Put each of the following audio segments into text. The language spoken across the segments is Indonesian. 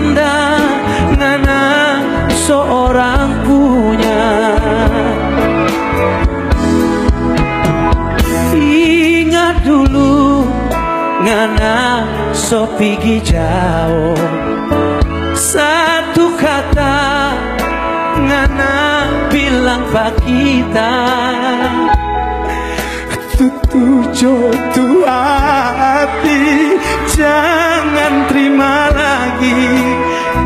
tanda ngana seorang punya. Ingat dulu ngana so pigi jauh, satu kata ngana bilang pak kita, tutu jodoh hati, jangan terima lagi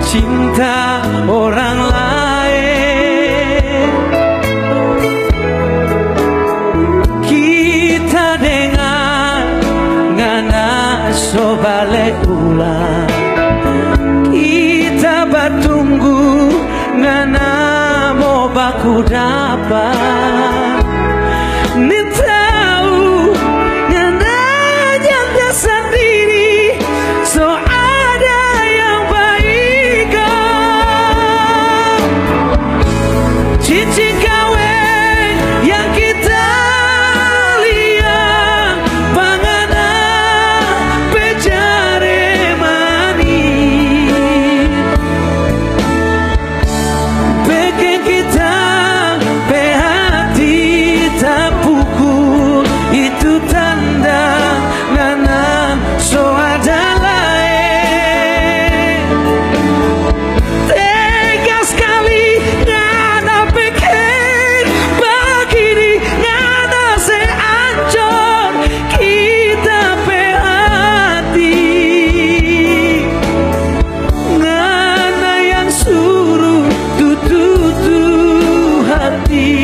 cinta orang lain. Kita dengar ngana so balik ulang, kita bertunggu ngana mau baku dapat. Ni tahu ngana janda sendiri, so ada yang baik. Cincin kawin yang kita lihat, pangana pejare manis, bikin kita hati tak pukul. Itu tanda ngana so ada lain. Tega sekali ngana pikir begini, ngana seancur kita hati. Ngana yang suruh tutu hati,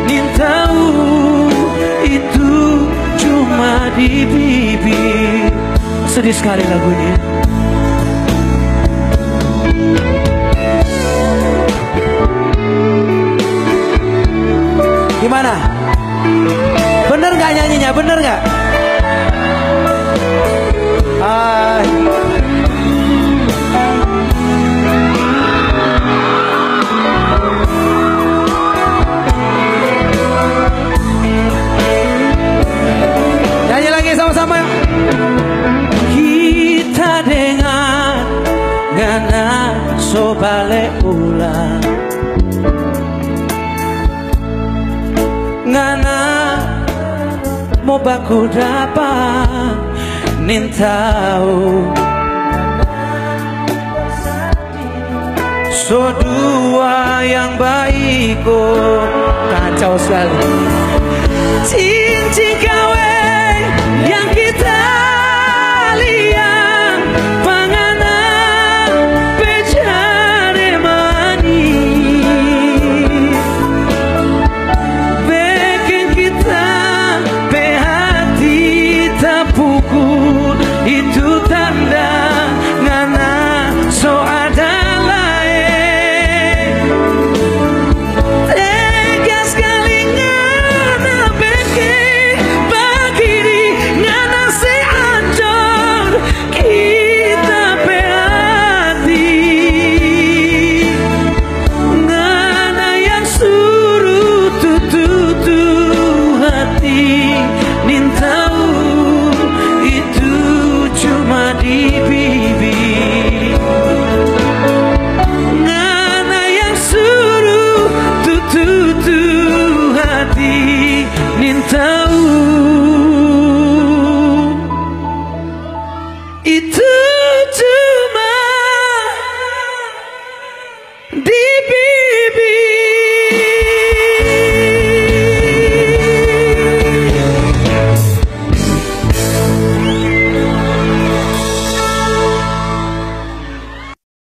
nin tahu itu cuma di bibir. Sedih sekali lagu ini. Gimana? Bener gak nyanyinya? Bener gak? Nyanyi lagi sama-sama. Kita dengar ngana so balik ulang, ngana mau baku dapat, nin tahu so dua yang baik. Oh kacau sekali. Cincin kau